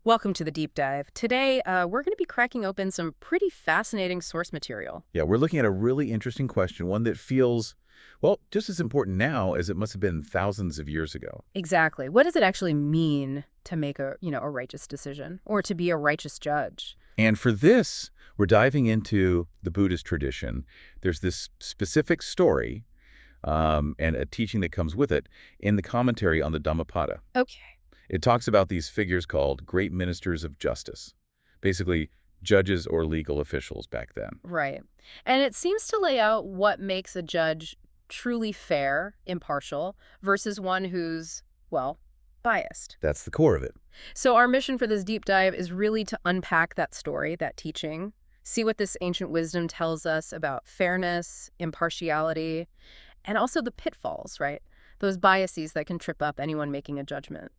Welcome to the deep dive. Today, we're going to be cracking open some pretty fascinating source material. Yeah, we're looking at a really interesting question, one that feels, well, just as important now as it must have been thousands of years ago. Exactly. What does it actually mean to make a righteous decision or to be a righteous judge? And for this, we're diving into the Buddhist tradition. There's this specific story and a teaching that comes with it in the commentary on the Dhammapada. Okay. It talks about these figures called great ministers of justice, basically judges or legal officials back then. Right. And it seems to lay out what makes a judge truly fair, impartial, versus one who's, well, biased. That's the core of it. So our mission for this deep dive is really to unpack that story, that teaching, see what this ancient wisdom tells us about fairness, impartiality, and also the pitfalls, right? Those biases that can trip up anyone making a judgment.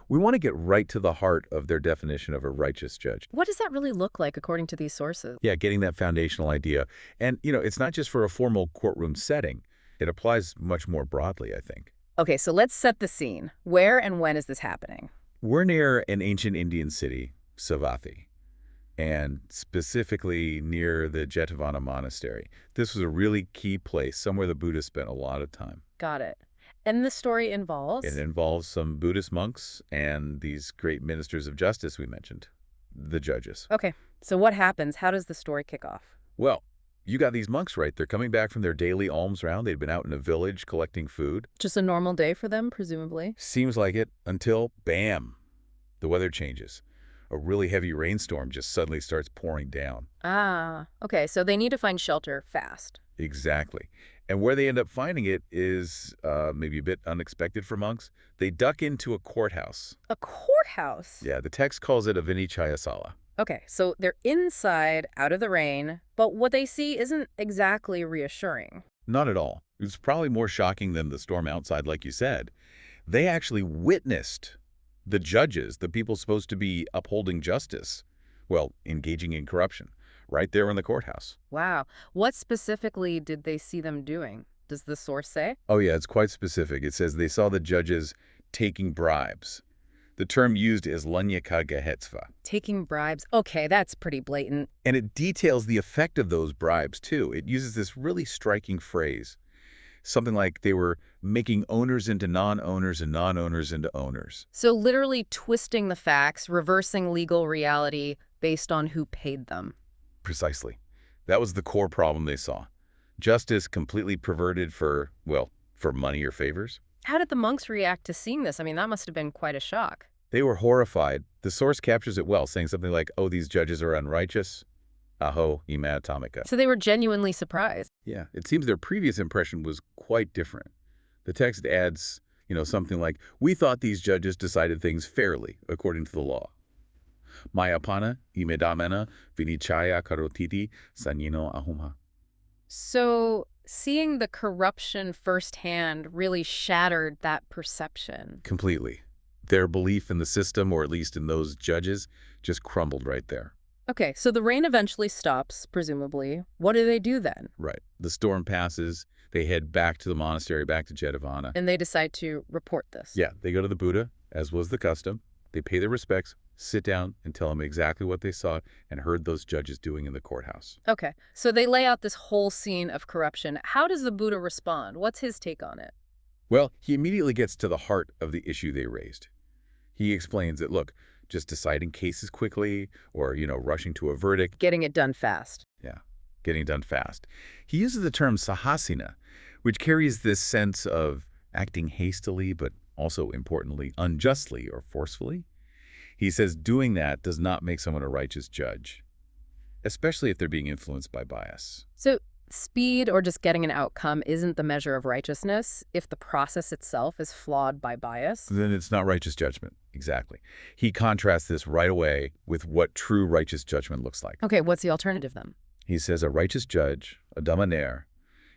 We want to get right to the heart of their definition of a righteous judge. What does that really look like according to these sources? Yeah, getting that foundational idea. And, it's not just for a formal courtroom setting. It applies much more broadly, I think. Okay, so let's set the scene. Where and when is this happening? We're near an ancient Indian city, Savatthi, and specifically near the Jetavana Monastery. This was a really key place, somewhere the Buddha spent a lot of time. Got it. And the story involves? It involves some Buddhist monks and these great ministers of justice we mentioned, the judges. Okay, so what happens? How does the story kick off? Well, you got these monks, right? They're coming back from their daily alms round. They'd been out in a village collecting food. Just a normal day for them, presumably? Seems like it until, bam, the weather changes. A really heavy rainstorm just suddenly starts pouring down. Ah, okay, so they need to find shelter fast. Exactly. And where they end up finding it is maybe a bit unexpected for monks. They duck into a courthouse. A courthouse? Yeah, the text calls it a Vinicchaya sala. Okay, so they're inside, out of the rain, but what they see isn't exactly reassuring. Not at all. It's probably more shocking than the storm outside, like you said. They actually witnessed the judges, the people supposed to be upholding justice, well, engaging in corruption, right there in the courthouse. Wow. What specifically did they see them doing? Does the source say? Oh, yeah, it's quite specific. It says they saw the judges taking bribes. The term used is lanyakagahetstva. Taking bribes? Okay, that's pretty blatant. And it details the effect of those bribes, too. It uses this really striking phrase, something like they were making owners into non-owners and non-owners into owners. So literally twisting the facts, reversing legal reality based on who paid them. Precisely. That was the core problem they saw. Justice completely perverted for money or favors. How did the monks react to seeing this? I mean, that must have been quite a shock. They were horrified. The source captures it well, saying something like, oh, these judges are unrighteous. Aho, imatamika. So they were genuinely surprised. Yeah, it seems their previous impression was quite different. The text adds, something like, we thought these judges decided things fairly, according to the law. Mayapana, imedamena, Vinicchaya karotiti, sanyino ahuma. So seeing the corruption firsthand really shattered that perception. Completely. Their belief in the system, or at least in those judges, just crumbled right there. Okay, so the rain eventually stops, presumably. What do they do then? Right. The storm passes. They head back to the monastery, back to Jetavana. And they decide to report this. Yeah, they go to the Buddha, as was the custom. They pay their respects, sit down, and tell him exactly what they saw and heard those judges doing in the courthouse. Okay, so they lay out this whole scene of corruption. How does the Buddha respond? What's his take on it? Well, he immediately gets to the heart of the issue they raised. He explains that, look, just deciding cases quickly or, rushing to a verdict. Getting it done fast. Yeah, getting it done fast. He uses the term sahasina, which carries this sense of acting hastily, but also, importantly, unjustly or forcefully. He says doing that does not make someone a righteous judge, especially if they're being influenced by bias. So speed or just getting an outcome isn't the measure of righteousness. If the process itself is flawed by bias, then it's not righteous judgment. Exactly. He contrasts this right away with what true righteous judgment looks like. Okay, what's the alternative then? He says a righteous judge, a dhammaner,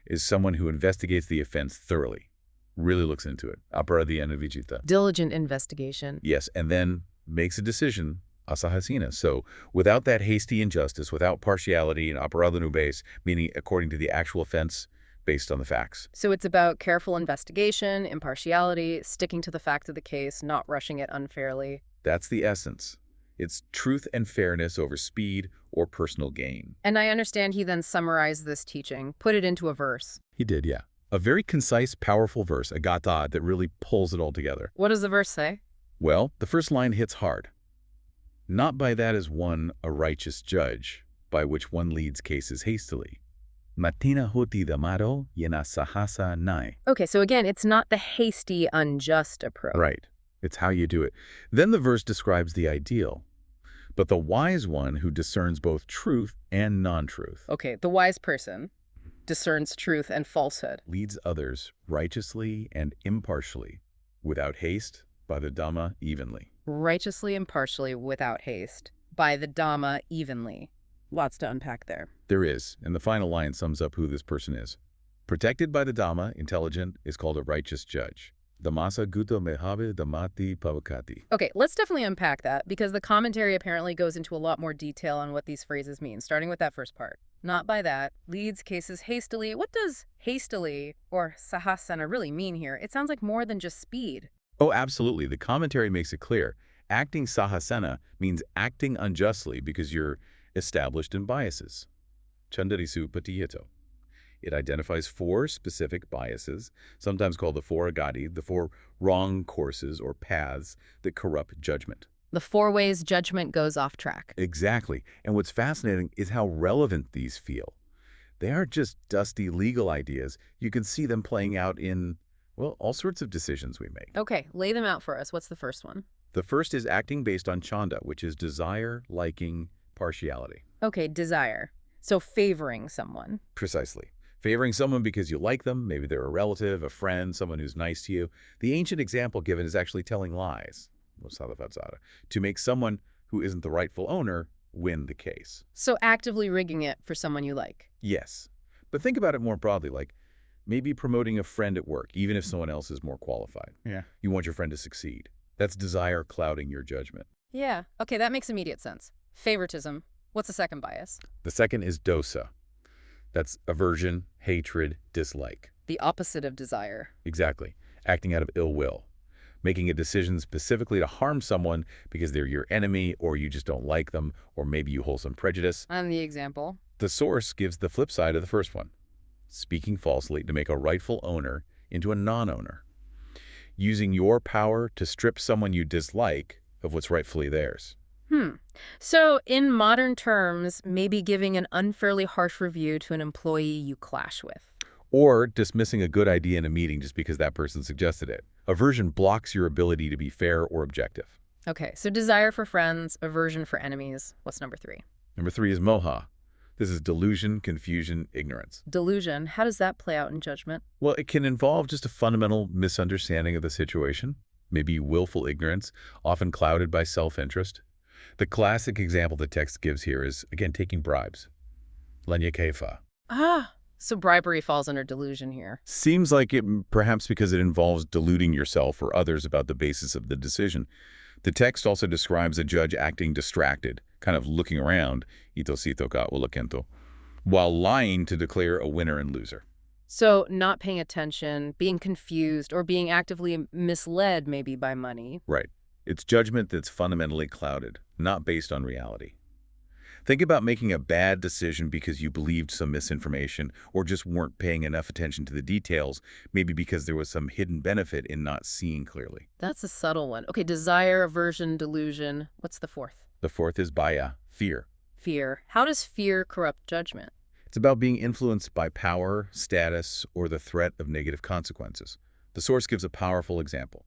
is someone who investigates the offense thoroughly, really looks into it. Aparadhyanavijita. Diligent investigation. Yes, and then makes a decision, asahasina. So without that hasty injustice, without partiality and aparadhanubase, meaning according to the actual offense, based on the facts. So it's about careful investigation, impartiality, sticking to the facts of the case, not rushing it unfairly. That's the essence. It's truth and fairness over speed or personal gain. And I understand he then summarized this teaching, put it into a verse. He did, yeah. A very concise, powerful verse, a gata, that really pulls it all together. What does the verse say? Well, the first line hits hard. Not by that is one a righteous judge, by which one leads cases hastily. Matina hoti damaro yena sahasa nai. Okay, so again, it's not the hasty, unjust approach. Right. It's how you do it. Then the verse describes the ideal. But the wise one who discerns both truth and non-truth. Okay, the wise person discerns truth and falsehood. Leads others righteously and impartially, without haste, by the Dhamma evenly. Righteously, impartially, without haste. By the Dhamma evenly. Lots to unpack there. There is, and the final line sums up who this person is. Protected by the Dhamma, intelligent, is called a righteous judge. Dhammasa guto mehabe dhammati pavakati. Okay, let's definitely unpack that, because the commentary apparently goes into a lot more detail on what these phrases mean, starting with that first part. Not by that, leads cases hastily. What does hastily or sahasana really mean here? It sounds like more than just speed. Oh, absolutely. The commentary makes it clear. Acting sahasana means acting unjustly because you're established in biases. Chandarisu patiyeto. It identifies 4 specific biases, sometimes called the 4 agati, the 4 wrong courses or paths that corrupt judgment. The 4 ways judgment goes off track. Exactly. And what's fascinating is how relevant these feel. They aren't just dusty legal ideas. You can see them playing out in, well, all sorts of decisions we make. Okay, lay them out for us. What's the first one? The first is acting based on chanda, which is desire, liking, partiality. Okay, desire. So favoring someone. Precisely. Favoring someone because you like them, maybe they're a relative, a friend, someone who's nice to you. The ancient example given is actually telling lies, to make someone who isn't the rightful owner win the case. So actively rigging it for someone you like. Yes. But think about it more broadly, like maybe promoting a friend at work, even if someone else is more qualified. Yeah. You want your friend to succeed. That's desire clouding your judgment. Yeah. Okay, that makes immediate sense. Favoritism. What's the second bias? The second is dosa. That's aversion, hatred, dislike. The opposite of desire. Exactly. Acting out of ill will. Making a decision specifically to harm someone because they're your enemy or you just don't like them or maybe you hold some prejudice. And the example? The source gives the flip side of the first one. Speaking falsely to make a rightful owner into a non-owner. Using your power to strip someone you dislike of what's rightfully theirs. So in modern terms, maybe giving an unfairly harsh review to an employee you clash with. Or dismissing a good idea in a meeting just because that person suggested it. Aversion blocks your ability to be fair or objective. Okay, so desire for friends, aversion for enemies. What's number 3? Number 3 is moha. This is delusion, confusion, ignorance. Delusion. How does that play out in judgment? Well, it can involve just a fundamental misunderstanding of the situation, maybe willful ignorance, often clouded by self-interest. The classic example the text gives here is, again, taking bribes. Vinicchaya. So bribery falls under delusion here. Seems like it, perhaps because it involves deluding yourself or others about the basis of the decision. The text also describes a judge acting distracted, kind of looking around, itosito ka ulakento, while lying to declare a winner and loser. So not paying attention, being confused, or being actively misled maybe by money. Right. It's judgment that's fundamentally clouded, not based on reality. Think about making a bad decision because you believed some misinformation or just weren't paying enough attention to the details, maybe because there was some hidden benefit in not seeing clearly. That's a subtle one. Okay, desire, aversion, delusion. What's the fourth? The fourth is bhaya, fear. Fear. How does fear corrupt judgment? It's about being influenced by power, status, or the threat of negative consequences. The source gives a powerful example.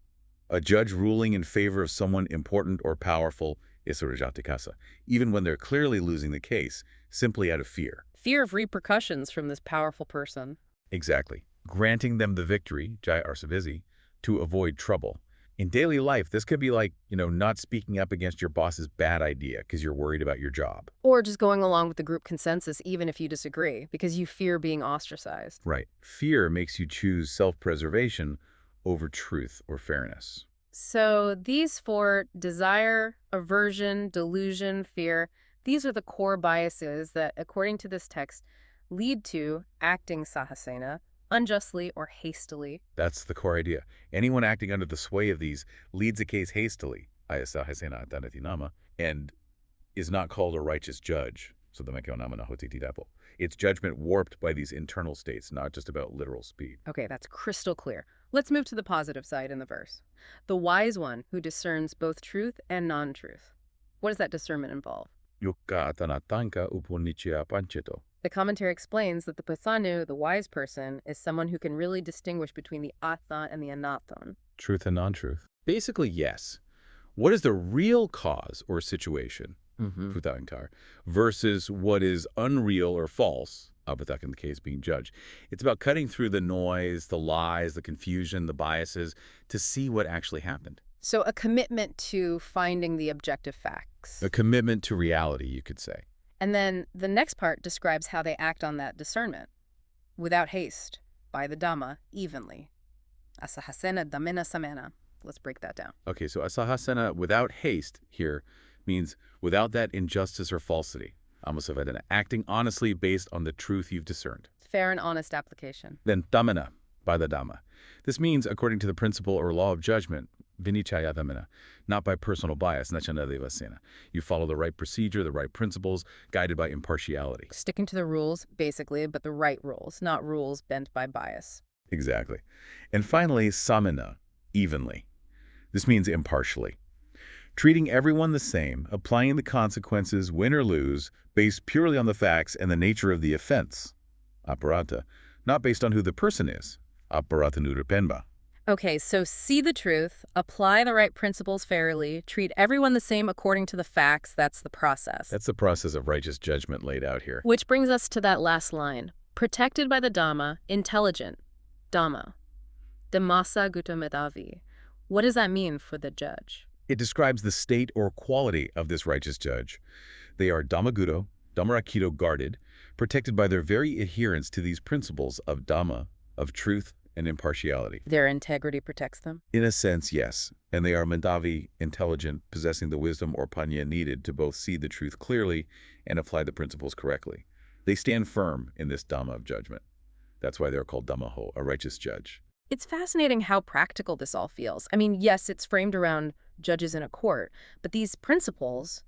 A judge ruling in favor of someone important or powerful is surjatikasa, even when they're clearly losing the case, simply out of fear. Fear of repercussions from this powerful person. Exactly. Granting them the victory, jaya arsavizi, to avoid trouble. In daily life, this could be like, not speaking up against your boss's bad idea because you're worried about your job. Or just going along with the group consensus even if you disagree, because you fear being ostracized. Right. Fear makes you choose self-preservation over truth or fairness. So these 4, desire, aversion, delusion, fear, these are the core biases that, according to this text, lead to acting sahasena, unjustly or hastily. That's the core idea. Anyone acting under the sway of these leads a case hastily, ayasa hasena atanatinama, and is not called a righteous judge. So it's judgment warped by these internal states, not just about literal speed. Okay, that's crystal clear. Let's move to the positive side in the verse. The wise one who discerns both truth and non-truth. What does that discernment involve? Yukka atanatanka upunichya pancheto. The commentary explains that the pathanu, the wise person, is someone who can really distinguish between the atha and the anathon. Truth and non-truth. Basically, yes. What is the real cause or situation, puthankar, versus what is unreal or false, apatak in the case being judged. It's about cutting through the noise, the lies, the confusion, the biases, to see what actually happened. So a commitment to finding the objective facts. A commitment to reality, you could say. And then the next part describes how they act on that discernment. Without haste, by the Dhamma, evenly. Asahasena dhamena samena. Let's break that down. Okay, so asahasena, without haste, here, means without that injustice or falsity. Amasavadana, acting honestly based on the truth you've discerned. Fair and honest application. Then dhamana, by the Dhamma. This means, according to the principle or law of judgment, Vinicchaya, not by personal bias, nachanadevasena. You follow the right procedure, the right principles, guided by impartiality. Sticking to the rules, basically, but the right rules, not rules bent by bias. Exactly. And finally, samena, evenly. This means impartially. Treating everyone the same, applying the consequences, win or lose, based purely on the facts and the nature of the offense, aparata, not based on who the person is, aparata nurupenba. Okay, so see the truth, apply the right principles fairly, treat everyone the same according to the facts. That's the process. That's the process of righteous judgment laid out here. Which brings us to that last line. Protected by the Dhamma, intelligent, Dhamma. Dhammasa guttamadavi. What does that mean for the judge? It describes the state or quality of this righteous judge. They are Dhammagudo, Dhammarakito guarded, protected by their very adherence to these principles of Dhamma, of truth, and impartiality. Their integrity protects them? In a sense, yes. And they are Mandavi, intelligent, possessing the wisdom or panya needed to both see the truth clearly and apply the principles correctly. They stand firm in this Dhamma of judgment. That's why they're called Dhammaho, a righteous judge. It's fascinating how practical this all feels. I mean, yes, it's framed around judges in a court, but these principles,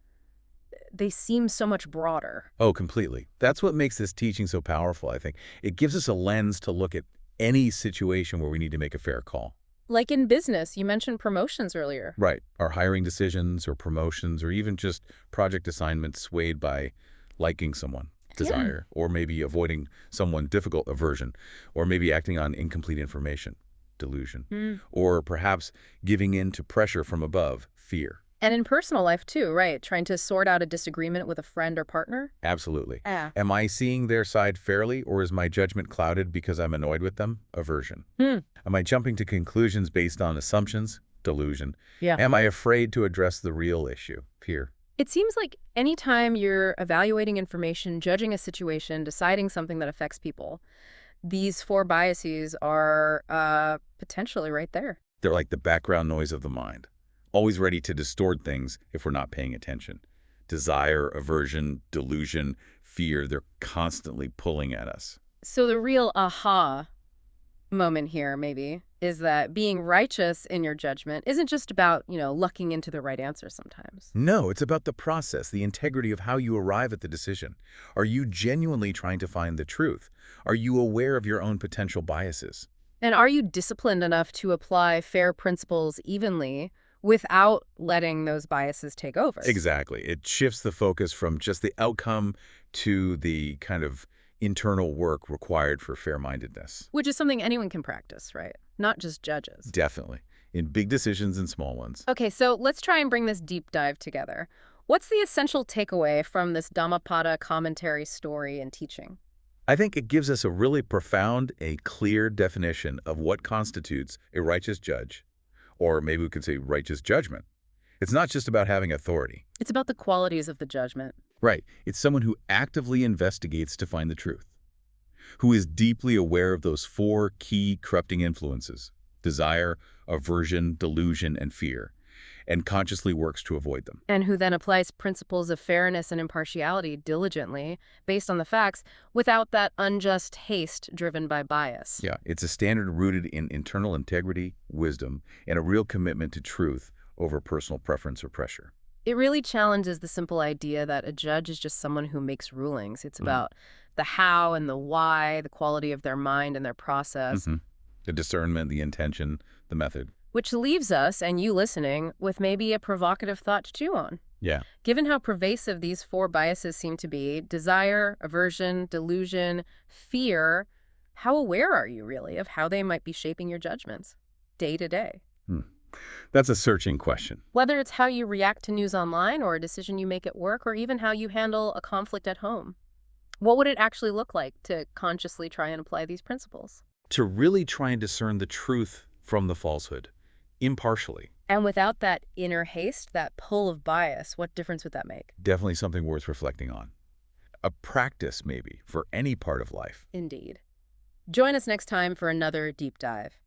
they seem so much broader. Oh, completely. That's what makes this teaching so powerful, I think. It gives us a lens to look at any situation where we need to make a fair call. Like in business, you mentioned promotions earlier. Right. Our hiring decisions or promotions or even just project assignments swayed by liking someone, desire, or maybe avoiding someone difficult, aversion, or maybe acting on incomplete information, delusion, or perhaps giving in to pressure from above, fear. And in personal life too, right? Trying to sort out a disagreement with a friend or partner? Absolutely. Am I seeing their side fairly, or is my judgment clouded because I'm annoyed with them? Aversion. Am I jumping to conclusions based on assumptions? Delusion. Am I afraid to address the real issue? Fear. It seems like anytime you're evaluating information, judging a situation, deciding something that affects people, these four biases are potentially right there. They're like the background noise of the mind, always ready to distort things if we're not paying attention. Desire, aversion, delusion, fear, they're constantly pulling at us. So the real aha moment here, maybe, is that being righteous in your judgment isn't just about, lucking into the right answer sometimes. No, it's about the process, the integrity of how you arrive at the decision. Are you genuinely trying to find the truth? Are you aware of your own potential biases? And are you disciplined enough to apply fair principles evenly without letting those biases take over? Exactly. It shifts the focus from just the outcome to the kind of internal work required for fair-mindedness. Which is something anyone can practice, right? Not just judges. Definitely. In big decisions and small ones. Okay, so let's try and bring this deep dive together. What's the essential takeaway from this Dhammapada Commentary story and teaching? I think it gives us a really profound, a clear definition of what constitutes a righteous judge, or maybe we could say righteous judgment. It's not just about having authority. It's about the qualities of the judgment. Right. It's someone who actively investigates to find the truth, who is deeply aware of those four key corrupting influences: desire, aversion, delusion, and fear, and consciously works to avoid them. And who then applies principles of fairness and impartiality diligently, based on the facts, without that unjust haste driven by bias. Yeah, it's a standard rooted in internal integrity, wisdom, and a real commitment to truth over personal preference or pressure. It really challenges the simple idea that a judge is just someone who makes rulings. It's about the how and the why, the quality of their mind and their process. The discernment, the intention, the method. Which leaves us, and you listening, with maybe a provocative thought to chew on. Yeah. Given how pervasive these four biases seem to be, desire, aversion, delusion, fear, how aware are you really of how they might be shaping your judgments day to day? That's a searching question. Whether it's how you react to news online or a decision you make at work or even how you handle a conflict at home. What would it actually look like to consciously try and apply these principles? To really try and discern the truth from the falsehood, impartially. And without that inner haste, that pull of bias, what difference would that make? Definitely something worth reflecting on. A practice, maybe, for any part of life. Indeed. Join us next time for another deep dive.